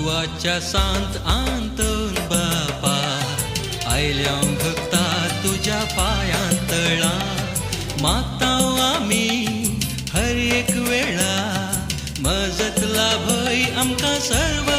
सुवाच्या सांत आंतून बापा आयल्या भक्ता तुझ्या पायांतळा मागताव आमी हर एक वेळा मजत लाभय आमकां सर्व